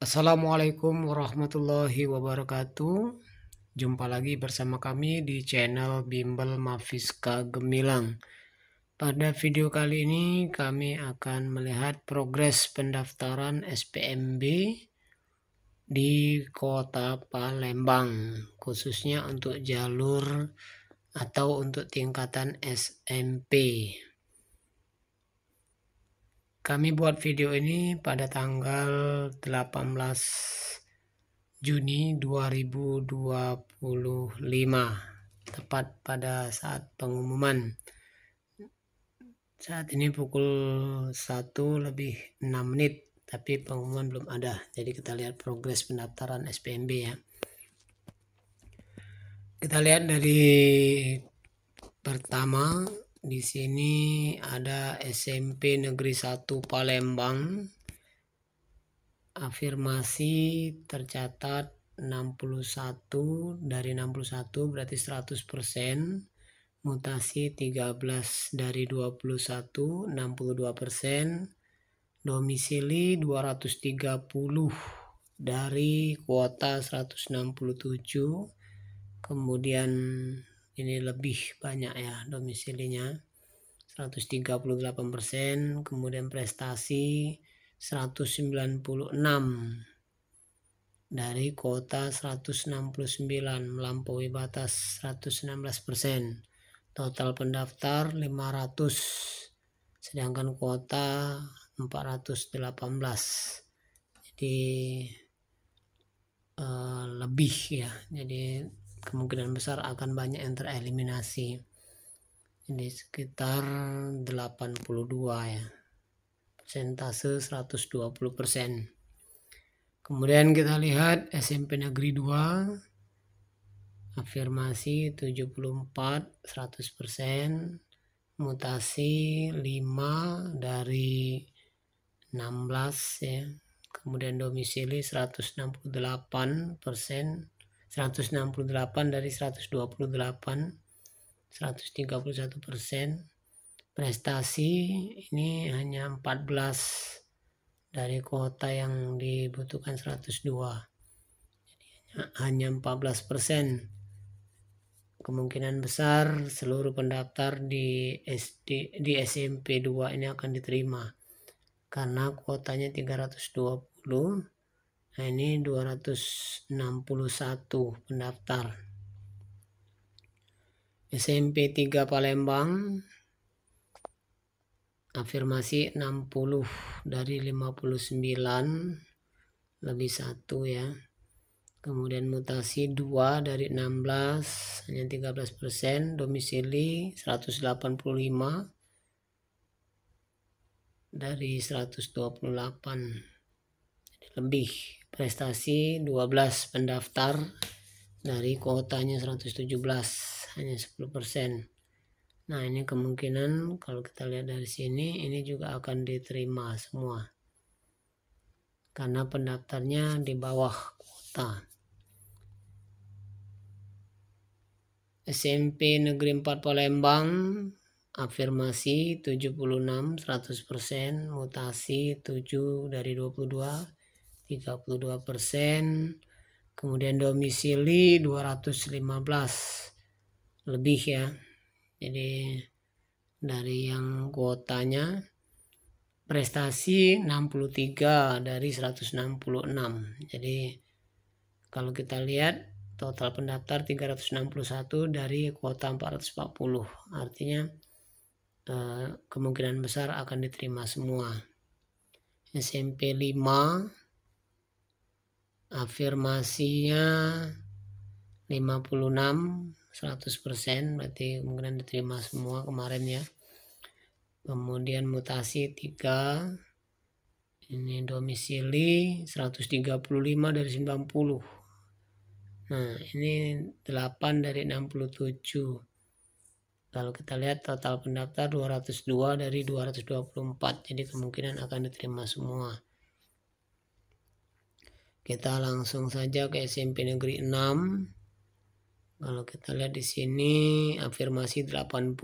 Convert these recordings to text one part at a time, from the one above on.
Assalamualaikum warahmatullahi wabarakatuh. Jumpa lagi bersama kami di channel Bimbel Mafiska Gemilang. Pada video kali ini kami akan melihat progres pendaftaran SPMB di Kota Palembang, khususnya untuk jalur atau untuk tingkatan SMP. Kami buat video ini pada tanggal 18 Juni 2025, tepat pada saat pengumuman. Saat ini pukul 1:06, tapi pengumuman belum ada. Jadi kita lihat progres pendaftaran SPMB ya. Kita lihat dari pertama, di sini ada SMP Negeri 1 Palembang. Afirmasi tercatat 61, dari 61 berarti 100%. Mutasi 13 dari 21, 62%. Domisili 230 dari kuota 167. Kemudian ini lebih banyak ya domisilinya, 138%. Kemudian prestasi 196 dari kuota 169, melampaui batas 116%. Total pendaftar 500, sedangkan kuota 418. Jadi lebih ya. Jadi kemungkinan besar akan banyak yang tereliminasi. Jadi sekitar 82 ya. Persentase 120%. Kemudian kita lihat SMP Negeri 2. Afirmasi 74, 100%. Mutasi 5 dari 16 ya. Kemudian domisili 168%, 168 dari 128, 131%. Prestasi ini hanya 14 dari kuota yang dibutuhkan 102. Jadi hanya 14%. Kemungkinan besar seluruh pendaftar di SMP 2 ini akan diterima karena kuotanya 320. Nah, ini 261 pendaftar. SMP 3 Palembang. Afirmasi 60 dari 59, lebih 1 ya. Kemudian mutasi 2 dari 16, hanya 13%. Domisili 185 dari 128, jadi lebih. Prestasi 12 pendaftar dari kuotanya 117, hanya 10%. Nah, ini kemungkinan kalau kita lihat dari sini ini juga akan diterima semua karena pendaftarnya di bawah kuota. SMP Negeri 4 Palembang. Afirmasi 76, 100%. Mutasi 7 dari 22, 32%. Kemudian domisili 215, lebih ya. Jadi dari yang kuotanya. Prestasi 63 dari 166. Jadi kalau kita lihat total pendaftar 361 dari kuota 440. Artinya kemungkinan besar akan diterima semua. SMP 5. Afirmasinya 56, 100%, berarti kemungkinan diterima semua kemarin ya. Kemudian mutasi 3, ini domisili 135 dari 90. Nah, ini 8 dari 67. Kalau kita lihat total pendaftar 202 dari 224, jadi kemungkinan akan diterima semua. Kita langsung saja ke SMP Negeri 6. Kalau kita lihat di sini afirmasi 80,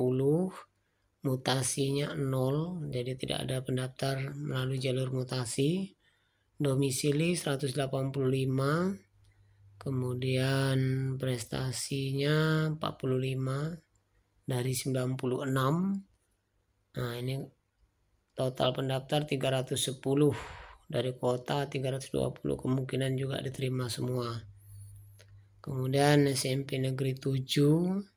mutasinya 0, jadi tidak ada pendaftar melalui jalur mutasi. domisili 185, kemudian prestasinya 45 dari 96. Nah, ini total pendaftar 310, dari kuota 320, kemungkinan juga diterima semua. Kemudian SMP Negeri 7,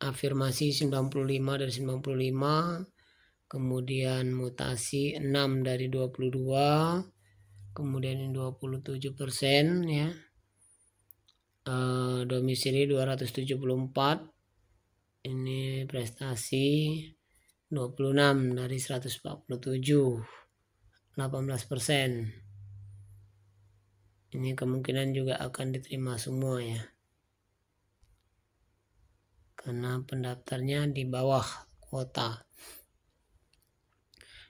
afirmasi 95 dari 95, kemudian mutasi 6 dari 22, kemudian 27% ya. Domisili 274, ini prestasi 26 dari 147, 18%. Ini kemungkinan juga akan diterima semua ya, karena pendaftarnya di bawah kuota.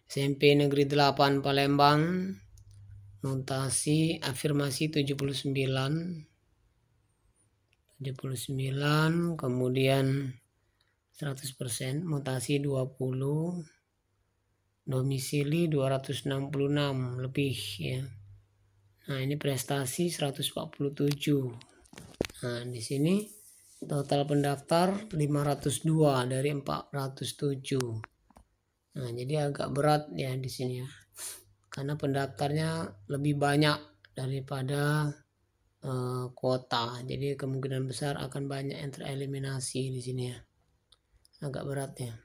SMP Negeri 8 Palembang, mutasi afirmasi 79, kemudian 100%, mutasi 20, domisili 266 lebih ya. Nah, ini prestasi 147. Nah, di sini total pendaftar 502 dari 407. Nah, jadi agak berat ya di sini ya, karena pendaftarnya lebih banyak daripada kuota. Jadi kemungkinan besar akan banyak yang tereliminasi di sini ya. Agak berat ya.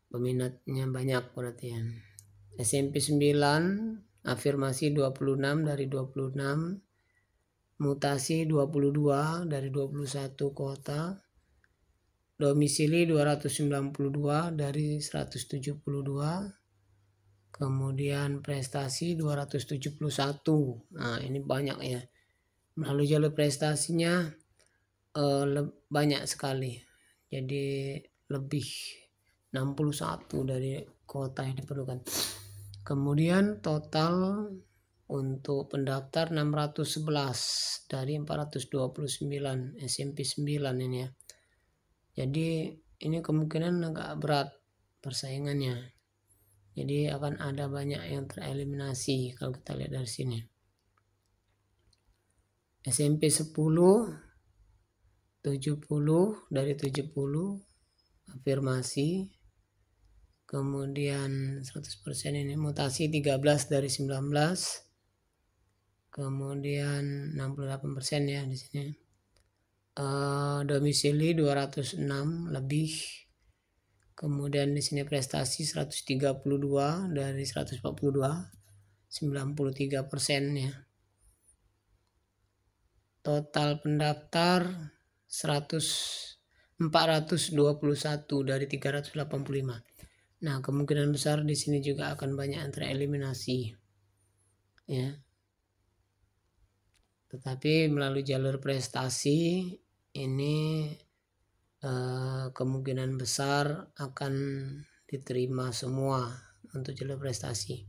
Peminatnya banyak berarti ya. SMP 9, afirmasi 26 dari 26, mutasi 22 dari 21 kuota, domisili 292 dari 172, kemudian prestasi 271. Nah, ini banyak ya. Melalui jalur prestasinya banyak sekali. Jadi lebih 61 dari kuota yang diperlukan. Kemudian total untuk pendaftar 611 dari 429, SMP 9 ini ya. Jadi ini kemungkinan agak berat persaingannya. Jadi akan ada banyak yang tereliminasi kalau kita lihat dari sini. SMP 10, 70 dari 70 afirmasi, kemudian 100% ini mutasi 13 dari 19, kemudian 68% ya di sini. Domisili 206 lebih, kemudian di sini prestasi 132 dari 142, 93% ya. Total pendaftar 421 dari 385. Nah, kemungkinan besar di sini juga akan banyak yang tereliminasi ya. Tetapi melalui jalur prestasi ini kemungkinan besar akan diterima semua untuk jalur prestasi,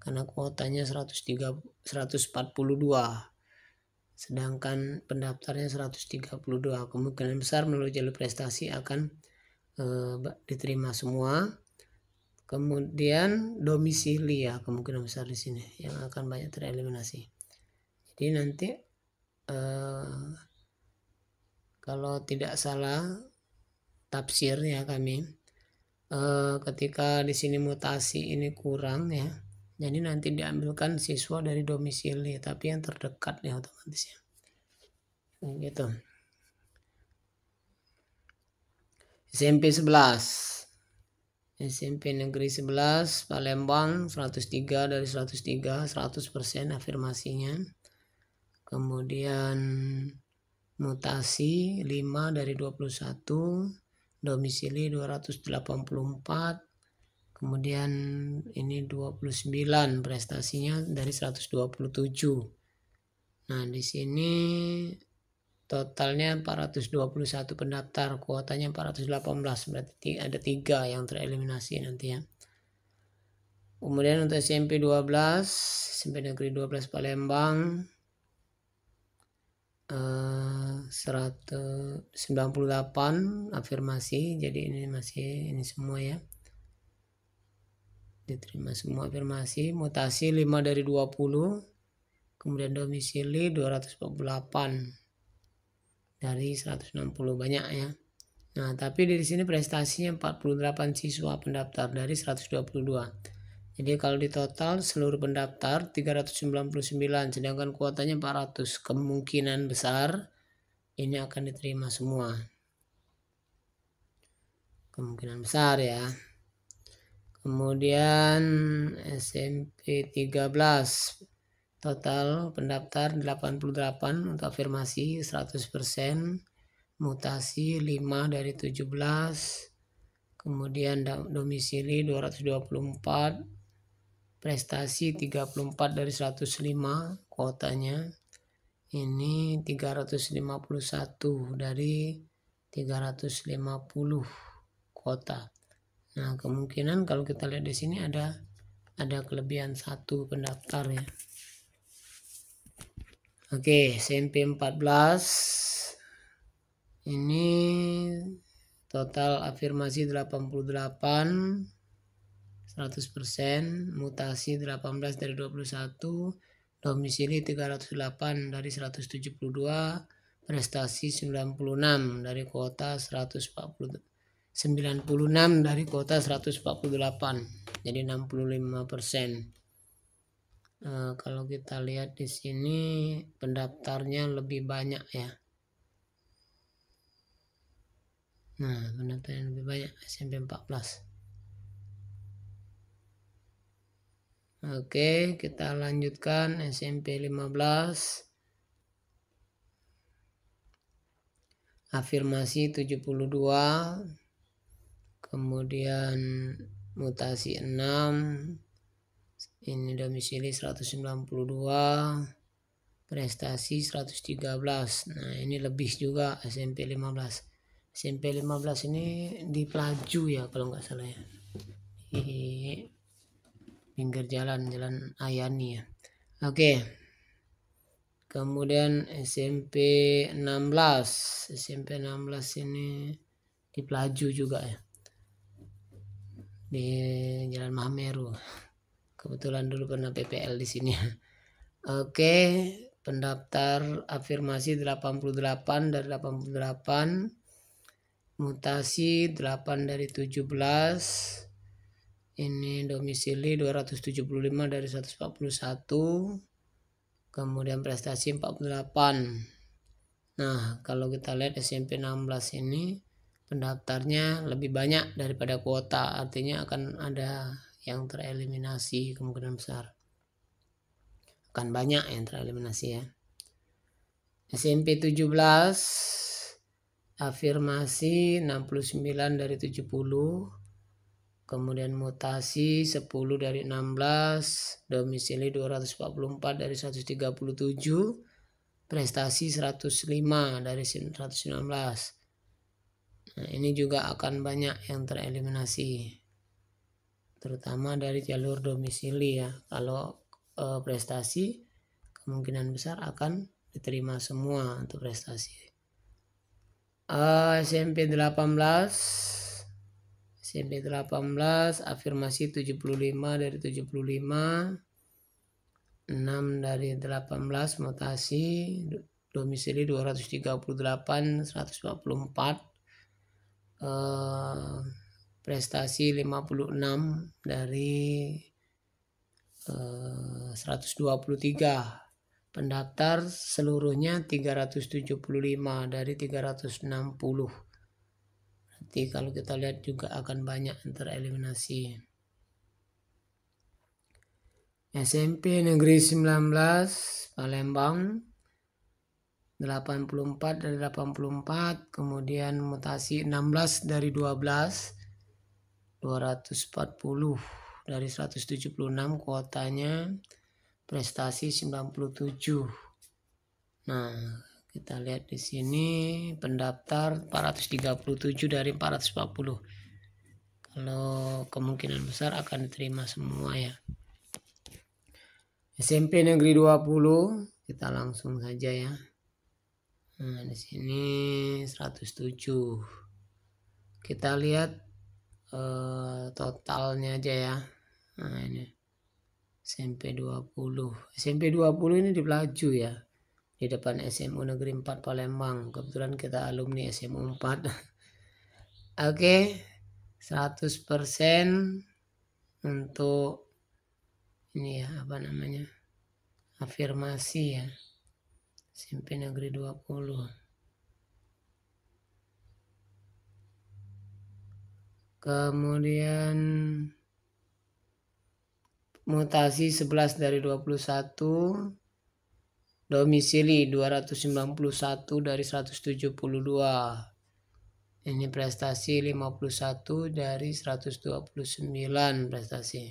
karena kuotanya 142, sedangkan pendaftarnya 132. Kemungkinan besar melalui jalur prestasi akan diterima semua. Kemudian domisili ya, kemungkinan besar di sini yang akan banyak tereliminasi. Jadi nanti kalau tidak salah tafsir ya kami, ketika di sini mutasi ini kurang ya, jadi nanti diambilkan siswa dari domisili, tapi yang terdekat ya otomatis ya. Gitu. SMP 11. SMP Negeri 11 Palembang 103 dari 103, 100% afirmasinya. Kemudian mutasi 5 dari 21, domisili 284, kemudian ini 29 prestasinya dari 127. Nah, di sini totalnya 421 pendaftar, kuotanya 418, berarti ada 3 yang tereliminasi nanti ya. Kemudian untuk SMP 12, SMP Negeri 12 Palembang 198 afirmasi, jadi ini masih ini semua ya. diterima semua afirmasi. Mutasi 5 dari 20, kemudian domisili 248 dari 160, banyak ya. Nah, tapi di sini prestasinya 48 siswa pendaftar dari 122. Jadi kalau di total seluruh pendaftar 399, sedangkan kuotanya 400. Kemungkinan besar ini akan diterima semua. Kemungkinan besar ya. Kemudian SMP 13, total pendaftar 88 untuk afirmasi 100%, mutasi 5 dari 17, kemudian domisili 224, prestasi 34 dari 105, kuotanya ini 351 dari 350 kuota. Nah, kemungkinan kalau kita lihat di sini ada kelebihan 1 pendaftar ya. Oke, SMP 14 ini total afirmasi 88, 100%, mutasi 18 dari 21, domisili 308 dari 172, prestasi 96 dari kuota 140. 96 dari kuota 148, jadi 65%. Kalau kita lihat di sini pendaftarnya lebih banyak ya. Nah, pendaftarnya lebih banyak SMP 14. Oke, kita lanjutkan SMP 15. Afirmasi 72, kemudian mutasi 6, ini domisili 192, prestasi 113. Nah, ini lebih juga SMP 15. SMP 15 ini di Pelaju ya kalau nggak salah ya, di pinggir jalan Ayani ya. Oke. Kemudian SMP 16 ini di Pelaju juga ya, di Jalan Mahameru. Kebetulan dulu pernah PPL di sini. Oke, pendaftar afirmasi 88 dari 88, mutasi 8 dari 17, ini domisili 275 dari 141, kemudian prestasi 48. Nah, kalau kita lihat SMP 16 ini pendaftarnya lebih banyak daripada kuota, artinya akan ada yang tereliminasi, kemungkinan besar akan banyak yang tereliminasi ya. SMP 17 afirmasi 69 dari 70, kemudian mutasi 10 dari 16, domisili 244 dari 137, prestasi 105 dari 119. Nah, ini juga akan banyak yang tereliminasi, terutama dari jalur domisili ya. Kalau prestasi kemungkinan besar akan diterima semua untuk prestasi. SMP 18 afirmasi 75 dari 75, 6 dari 18, mutasi domisili 238, 144, prestasi 56 dari 123. Pendaftar seluruhnya 375 dari 360. Nanti kalau kita lihat juga akan banyak yang tereliminasi. SMP Negeri 19 Palembang 84 dari 84, kemudian mutasi 16 dari 12, 240 dari 176 kuotanya, prestasi 97. Nah, kita lihat di sini pendaftar 437 dari 440. Kalau kemungkinan besar akan diterima semua ya. SMP Negeri 20, kita langsung saja ya. Nah, di sini 107. Kita lihat totalnya aja ya. Nah ini SMP 20. SMP 20 ini di Pelaju ya. Di depan SMU Negeri 4 Palembang. Kebetulan kita alumni SMU 4. Oke. 100% untuk ini ya, apa namanya? Afirmasi ya. SMP Negeri 20. Kemudian mutasi 11 dari 21, domisili 291 dari 172. Ini prestasi 51 dari 129 prestasi.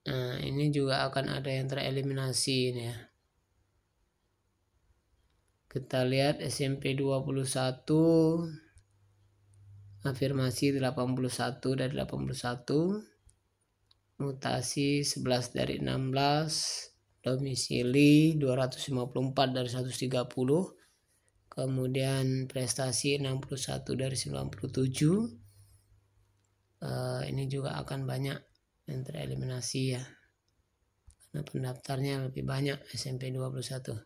Nah, ini juga akan ada yang tereliminasi ini ya. Kita lihat SMP 21, afirmasi 81 dari 81. Mutasi 11 dari 16, domisili 254 dari 130, kemudian prestasi 61 dari 97. Ini juga akan banyak yang tereliminasi ya, karena pendaftarnya lebih banyak SMP 21.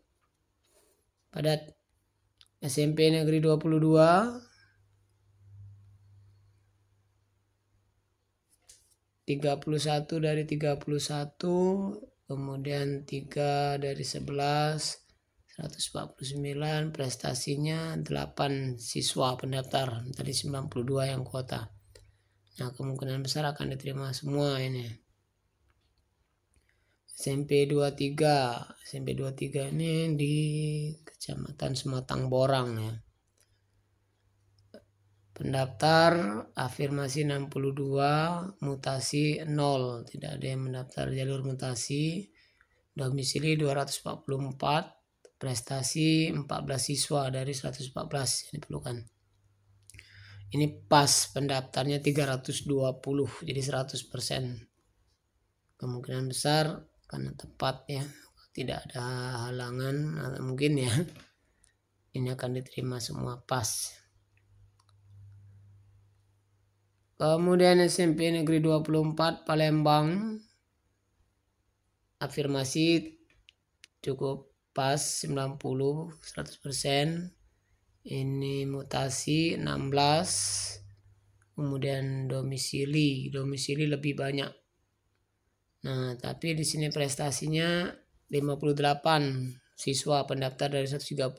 Padat. SMP Negeri 22, 31 dari 31, kemudian 3 dari 11, 149, prestasinya 8 siswa pendaftar, tadi 92 yang kuota. Nah, kemungkinan besar akan diterima semua ini. SMP 23, SMP 23 ini di Kecamatan Sematang Borang ya. Pendaftar afirmasi 62, mutasi 0, tidak ada yang mendaftar jalur mutasi. Domisili 244, prestasi 14 siswa dari 114 yang diperlukan. Ini pas pendaftarnya 320, jadi 100%. Kemungkinan besar karena tepat ya, tidak ada halangan atau mungkin ya, ini akan diterima semua pas. Kemudian SMP Negeri 24 Palembang, afirmasi cukup pas 90, 100%. Ini mutasi 16, kemudian domisili lebih banyak. Nah, tapi di sini prestasinya 58 siswa pendaftar dari 130.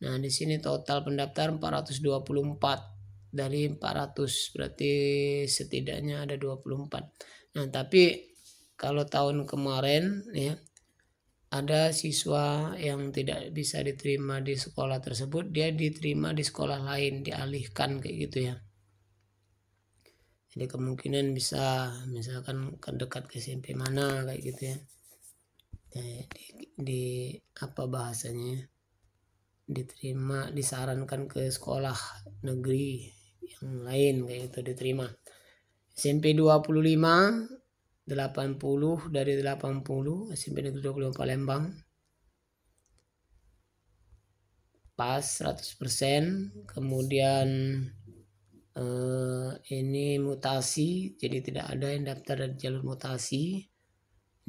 Nah, di sini total pendaftar 424 dari 400, berarti setidaknya ada 24. Nah, tapi kalau tahun kemarin ya, ada siswa yang tidak bisa diterima di sekolah tersebut, dia diterima di sekolah lain, dialihkan kayak gitu ya. Jadi kemungkinan bisa misalkan dekat ke SMP mana kayak gitu ya. Di apa bahasanya? Diterima, disarankan ke sekolah negeri yang lain kayak gitu diterima. SMP 25, 80 dari 80, SMP Negeri 25 Palembang. Pas 100%, kemudian ini mutasi, jadi tidak ada yang daftar dari jalur mutasi.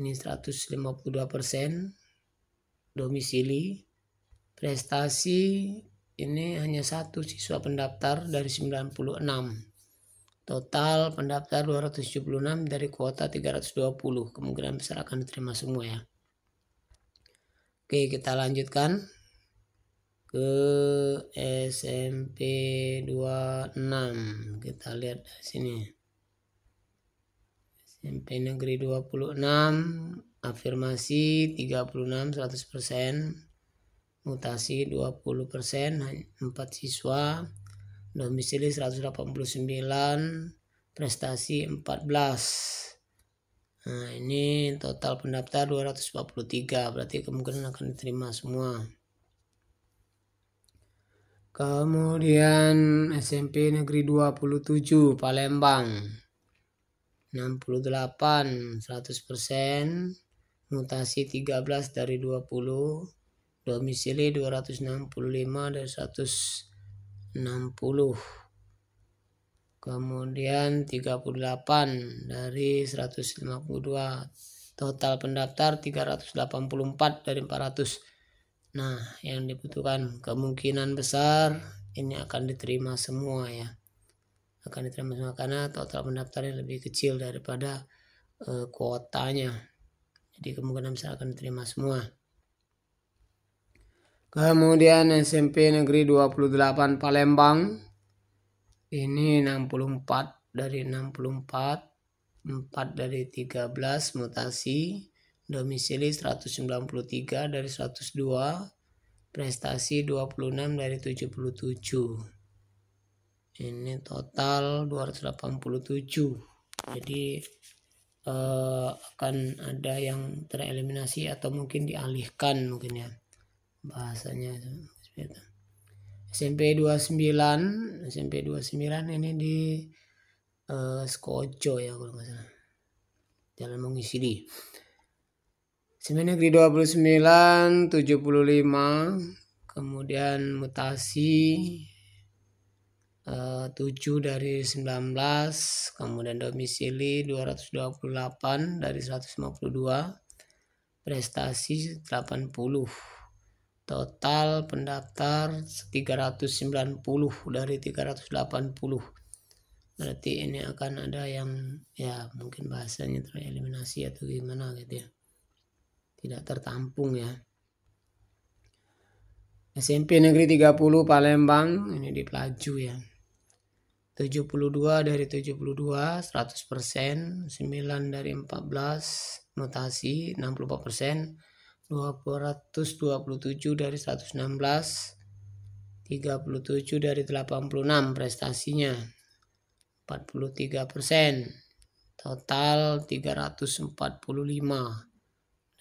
Ini 152%. Domisili, prestasi ini hanya 1 siswa pendaftar dari 96. Total pendaftar 276 dari kuota 320. Kemungkinan besar akan diterima semua ya. Oke, kita lanjutkan ke SMP 26. Kita lihat dari sini. SMP Negeri 26, afirmasi 36, 100%. Mutasi 20%, 4 siswa. Domisili 189, prestasi 14. Nah, ini total pendaftar 243, berarti kemungkinan akan diterima semua. Kemudian SMP Negeri 27 Palembang, 68, 100%. Mutasi 13 dari 20. Domisili 265 dari 160. kemudian 38 dari 152, total pendaftar 384 dari 400. Nah, yang dibutuhkan kemungkinan besar ini akan diterima semua ya, akan diterima semua karena total pendaftarnya lebih kecil daripada kuotanya, jadi kemungkinan besar akan diterima semua. Kemudian SMP Negeri 28 Palembang ini 64 dari 64, 4 dari 13 mutasi, domisili 193 dari 102, prestasi 26 dari 77. Ini total 287. Jadi akan ada yang tereliminasi atau mungkin dialihkan mungkin ya bahasanya seperti itu. SMP 29 ini di Skojo ya kalau nggak salah, Jalan Mongisidi. SMP Negeri 29 75, kemudian mutasi 7 dari 19, kemudian domisili 228 dari 152, prestasi 80. Total pendaftar 390 dari 380. Berarti ini akan ada yang ya mungkin bahasanya tereliminasi atau gimana gitu ya, tidak tertampung ya. SMP Negeri 30 Palembang ini di Pelaju ya, 72 dari 72 100%, 9 dari 14 mutasi 64%, 227 dari 116, 37 dari 86 prestasinya 43%, total 345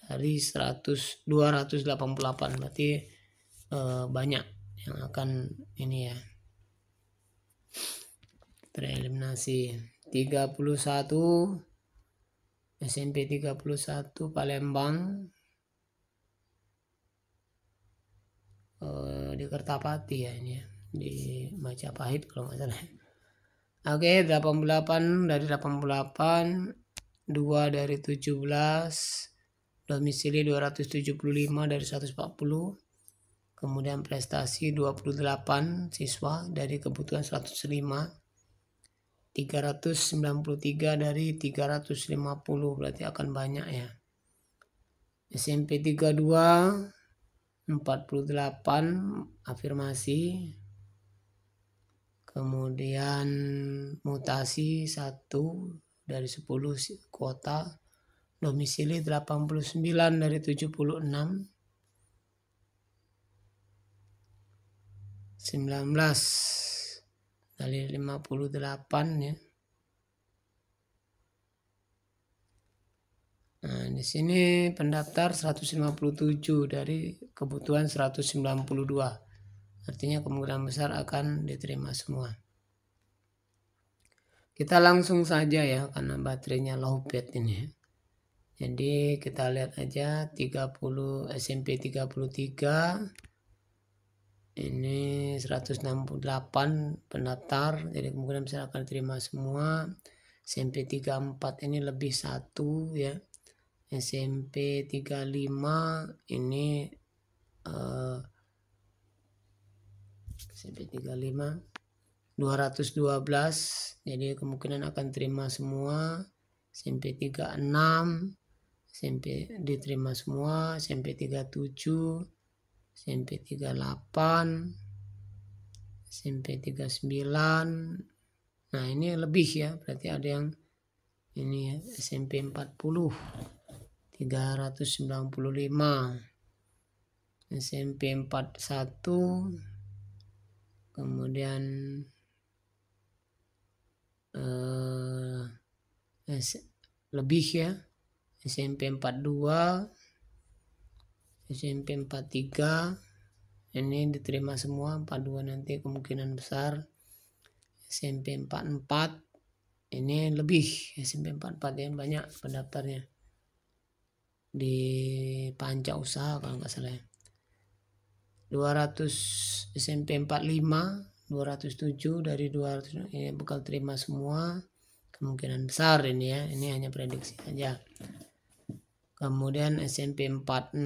dari 288, berarti banyak yang akan ini ya tereliminasi. 31 SMP 31 Palembang di Kertapati ya ini ya, di Majapahit kalau nggak salah. Oke, 88 dari 88, 2 dari 17, domisili 275 dari 140, kemudian prestasi 28 siswa dari kebutuhan 105, 393 dari 350, berarti akan banyak ya. SMP 32 48 afirmasi, kemudian mutasi 1 dari 10 kuota, domisili 89 dari 76, 19 dari 58 ya. Nah, di sini pendaftar 157 dari kebutuhan 192. Artinya kemungkinan besar akan diterima semua. Kita langsung saja ya karena baterainya lowbat ini. Jadi kita lihat aja 30 SMP 33 ini 168 pendaftar, jadi kemungkinan besar akan diterima semua. SMP 34 ini lebih 1 ya. SMP 35 ini SMP 35 212, jadi kemungkinan akan terima semua. SMP 36 SMP diterima semua. SMP 37, SMP 38, SMP 39. Nah ini lebih ya, berarti ada yang ini ya. SMP 40 395, SMP 41, kemudian lebih ya. SMP 42, SMP 43 ini diterima semua. 42 nanti kemungkinan besar. SMP 44 ini lebih. SMP 44 yang banyak pendaftarnya di Panca Usaha kalau nggak salah. 200 SMP 45 207 dari 200 ini bakal terima semua, kemungkinan besar ini ya, ini hanya prediksi aja. Kemudian SMP 46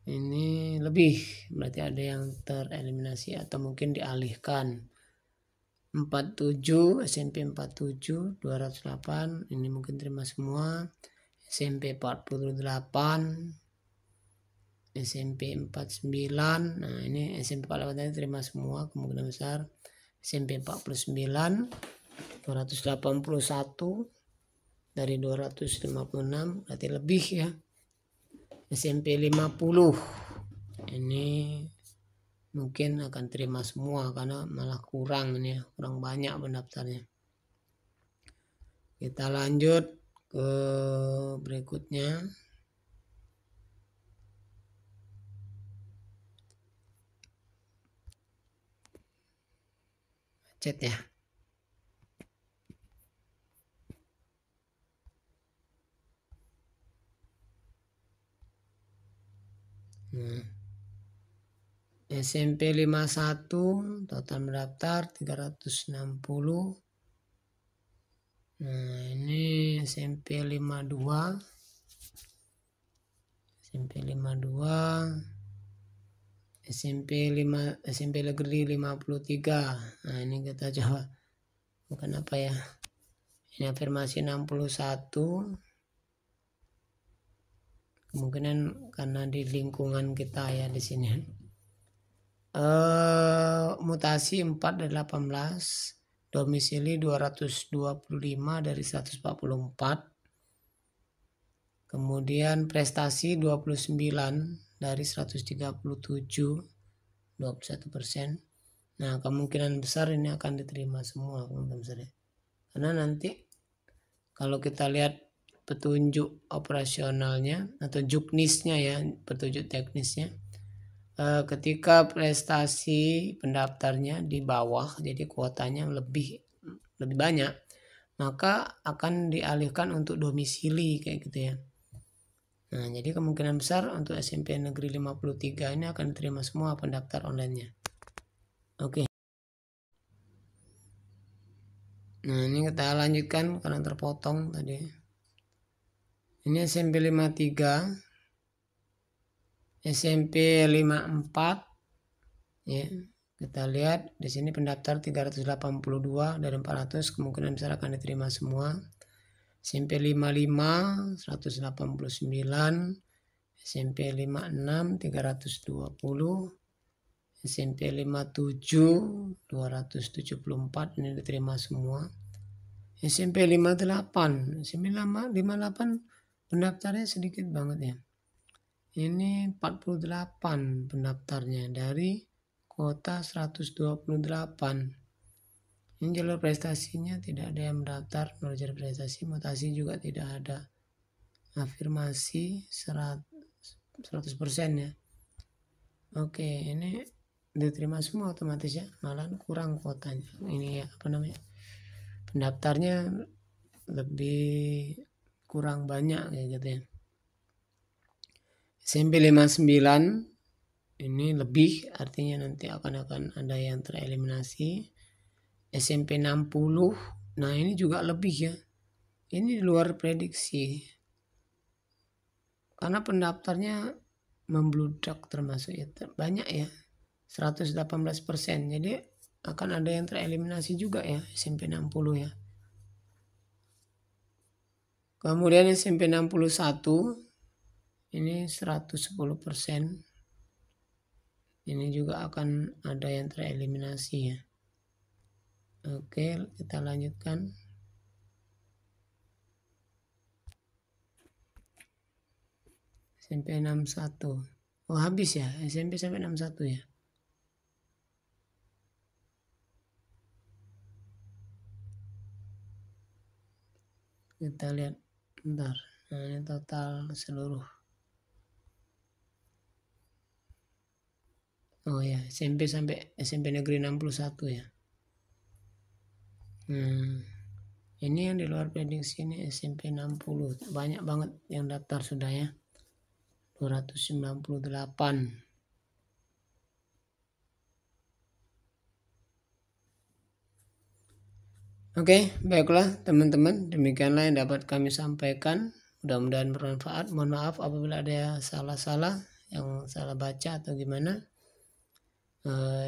ini lebih, berarti ada yang tereliminasi atau mungkin dialihkan. 47 SMP 47 208 ini mungkin terima semua. SMP 48 SMP 49, nah ini SMP 48 tadi terima semua, kemungkinan besar. SMP 49 281 dari 256 berarti lebih ya. SMP 50 ini mungkin akan terima semua karena malah kurang ini ya, kurang banyak pendaftarnya. Kita lanjut ke berikutnya. Chat ya. SMP 51 total mendaftar 360. Nah ini SMP 52 SMP Negeri 53. Nah ini kita coba bukan apa ya, ini afirmasi 61, kemungkinan karena di lingkungan kita ya di sini. Mutasi 4 dari 18, domisili 225 dari 144, kemudian prestasi 29 dari 137, 21%. Nah kemungkinan besar ini akan diterima semua, kemungkinan besar ya. Karena nanti kalau kita lihat petunjuk operasionalnya atau juknisnya ya, petunjuk teknisnya, ketika prestasi pendaftarnya di bawah, jadi kuotanya lebih banyak, maka akan dialihkan untuk domisili kayak gitu ya. Nah jadi kemungkinan besar untuk SMP Negeri 53 ini akan diterima semua pendaftar online-nya. Oke. Nah ini kita lanjutkan karena terpotong tadi. Ini SMP 53, SMP 54 ya. Kita lihat di sini pendaftar 382 dari 400, kemungkinan besar akan diterima semua. SMP 55 189, SMP 56 320, SMP 57 274 ini diterima semua. SMP 58 pendaftarnya sedikit banget ya. Ini 48 pendaftarnya dari kuota 128. Ini jalur prestasinya tidak ada yang mendaftar, belajar prestasi, mutasi juga tidak ada. Afirmasi 100% ya. Oke, ini diterima semua otomatis ya, malah kurang kuotanya. Ini ya apa namanya? Pendaftarnya lebih kurang banyak kayak gitu ya. SMP 59 ini lebih, artinya nanti akan ada yang tereliminasi. SMP 60, nah ini juga lebih ya. Ini di luar prediksi. Karena pendaftarnya membludak termasuk ya, banyak ya. 118%. Jadi akan ada yang tereliminasi juga ya SMP 60 ya. Kemudian SMP 61 ini 110%. Ini juga akan ada yang tereliminasi ya. Oke, kita lanjutkan. SMP 61. Oh, habis ya, SMP sampai 61 ya. Kita lihat bentar. Nah, ini total seluruh. Oh ya, SMP sampai SMP Negeri 61 ya. Ini yang di luar prediksi ini SMP 60. Banyak banget yang daftar sudah ya. 298. Oke, baiklah teman-teman, demikianlah yang dapat kami sampaikan. Mudah-mudahan bermanfaat. Mohon maaf apabila ada salah-salah yang salah baca atau gimana.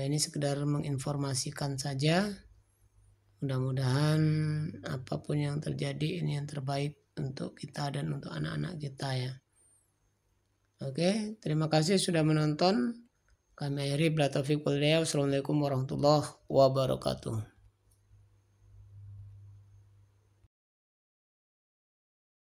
Ini sekedar menginformasikan saja. Mudah-mudahan apapun yang terjadi ini yang terbaik untuk kita dan untuk anak-anak kita ya. Oke, terima kasih sudah menonton. Kami akhiri. Assalamualaikum warahmatullahi wabarakatuh.